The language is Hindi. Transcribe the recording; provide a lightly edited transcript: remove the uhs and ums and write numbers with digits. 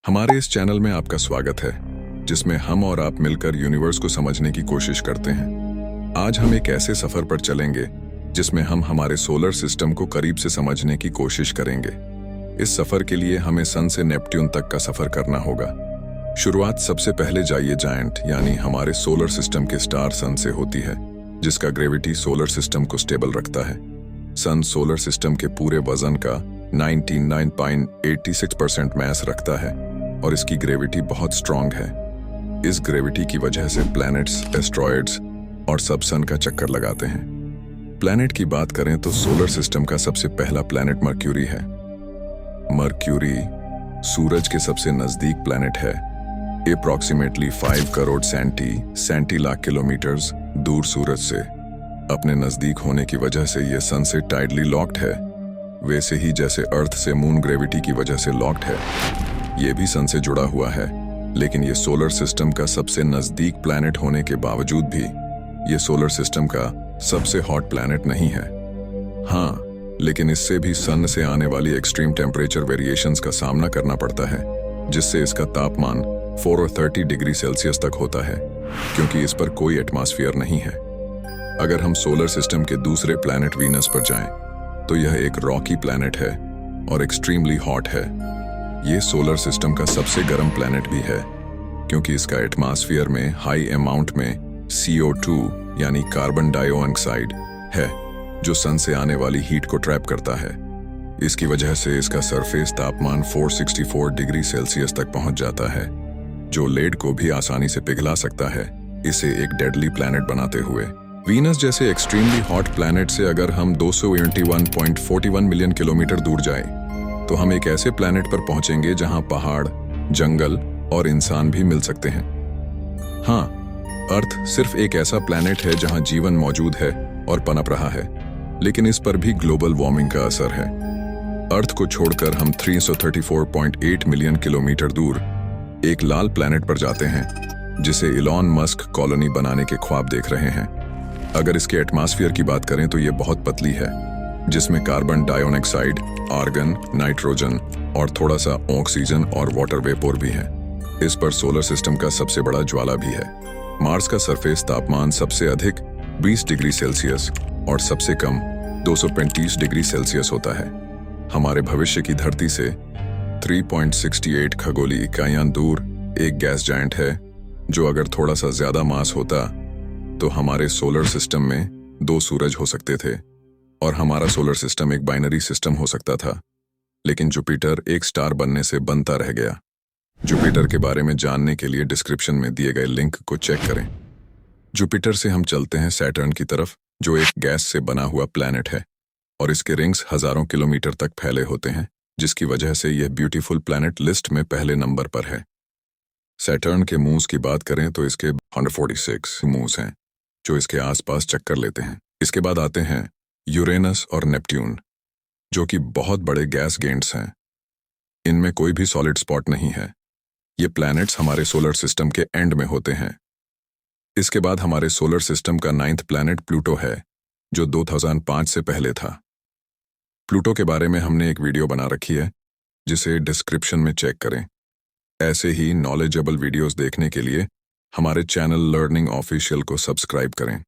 हमारे इस चैनल में आपका स्वागत है, जिसमें हम और आप मिलकर यूनिवर्स को समझने की कोशिश करते हैं। आज हम एक ऐसे सफर पर चलेंगे जिसमें हम हमारे सोलर सिस्टम को करीब से समझने की कोशिश करेंगे। इस सफर के लिए हमें सन से नेपट्यून तक का सफर करना होगा। शुरुआत सबसे पहले जाइए जायंट यानी हमारे सोलर सिस्टम के स्टार सन से होती है, जिसका ग्रेविटी सोलर सिस्टम को स्टेबल रखता है। सन सोलर सिस्टम के पूरे वजन का 99.86% मैस रखता है और इसकी ग्रेविटी बहुत स्ट्रांग है। इस ग्रेविटी की वजह से प्लैनेट्स, एस्ट्रॉयड्स और सब सन का चक्कर लगाते हैं। प्लैनेट की बात करें तो सोलर सिस्टम का सबसे पहला प्लैनेट मर्क्यूरी है। मर्क्यूरी सूरज के सबसे नजदीक प्लैनेट है। अप्रॉक्सीमेटली 5 करोड़ सेंटी लाख किलोमीटर्स दूर सूरज से। अपने नजदीक होने की वजह से यह सन से टाइडली लॉक्ड है, वैसे ही जैसे अर्थ से मून ग्रेविटी की वजह से लॉक्ड है। यह भी सन से जुड़ा हुआ है, लेकिन यह सोलर सिस्टम का सबसे नजदीक प्लैनेट होने के बावजूद भी यह सोलर सिस्टम का सबसे हॉट प्लैनेट नहीं है। हाँ, लेकिन इससे भी सन से आने वाली एक्सट्रीम टेम्परेचर वेरिएशंस का सामना करना पड़ता है, जिससे इसका तापमान 430 डिग्री सेल्सियस तक होता है, क्योंकि इस पर कोई एटमॉस्फेयर नहीं है। अगर हम सोलर सिस्टम के दूसरे प्लैनेट वीनस पर जाएं, तो यह एक रॉकी प्लैनेट है और एक्सट्रीमली हॉट है। यह सोलर सिस्टम का सबसे गर्म प्लैनेट भी है, क्योंकि इसका एटमॉस्फेयर में हाई अमाउंट में CO2 यानी कार्बन डाइऑक्साइड है, जो सन से आने वाली हीट को ट्रैप करता है। इसकी वजह से इसका सरफेस तापमान 464 डिग्री सेल्सियस तक पहुंच जाता है, जो लेड को भी आसानी से पिघला सकता है, इसे एक डेडली प्लैनेट बनाते हुए। वीनस जैसे एक्सट्रीमली हॉट प्लैनेट से अगर हम 221.41 मिलियन किलोमीटर दूर जाएं, तो हम एक ऐसे प्लैनेट पर पहुंचेंगे जहां पहाड़, जंगल और इंसान भी मिल सकते हैं। हाँ, अर्थ सिर्फ एक ऐसा प्लैनेट है जहां जीवन मौजूद है और पनप रहा है, लेकिन इस पर भी ग्लोबल वार्मिंग का असर है। अर्थ को छोड़कर हम 334.8 मिलियन किलोमीटर दूर एक लाल प्लैनेट पर जाते हैं, जिसे इलॉन मस्क कॉलोनी बनाने के ख्वाब देख रहे हैं। अगर इसके एटमॉस्फेयर की बात करें तो ये बहुत पतली है, जिसमें कार्बन डाइऑक्साइड, आर्गन, नाइट्रोजन और थोड़ा सा ऑक्सीजन और वाटर वेपोर भी है। इस पर सोलर सिस्टम का सबसे बड़ा ज्वाला भी है। मार्स का सरफेस तापमान सबसे अधिक 20 डिग्री सेल्सियस और सबसे कम 235 डिग्री सेल्सियस होता है। हमारे भविष्य की धरती से 3.68 खगोलीय इकाइयां दूर एक गैस जायंट है, जो अगर थोड़ा सा ज्यादा मास होता तो हमारे सोलर सिस्टम में 2 सूरज हो सकते थे और हमारा सोलर सिस्टम एक बाइनरी सिस्टम हो सकता था। लेकिन जुपिटर एक स्टार बनने से बनता रह गया। जुपिटर के बारे में जानने के लिए डिस्क्रिप्शन में दिए गए लिंक को चेक करें। जुपिटर से हम चलते हैं सैटर्न की तरफ, जो एक गैस से बना हुआ प्लैनेट है और इसके रिंग्स हजारों किलोमीटर तक फैले होते हैं, जिसकी वजह से यह ब्यूटीफुल प्लैनेट लिस्ट में पहले नंबर पर है। सैटर्न के मून्स की बात करें तो इसके 146 मून्स हैं, जो इसके आसपास चक्कर लेते हैं। इसके बाद आते हैं यूरेनस और नेपट्यून, जो कि बहुत बड़े गैस गेंट्स हैं। इनमें कोई भी सॉलिड स्पॉट नहीं है। ये प्लैनेट्स हमारे सोलर सिस्टम के एंड में होते हैं। इसके बाद हमारे सोलर सिस्टम का 9th प्लैनेट प्लूटो है, जो 2005 से पहले था। प्लूटो के बारे में हमने एक वीडियो बना रखी है, जिसे डिस्क्रिप्शन में चेक करें। ऐसे ही नॉलेजेबल वीडियोस देखने के लिए हमारे चैनल लर्निंग ऑफिशियल को सब्सक्राइब करें।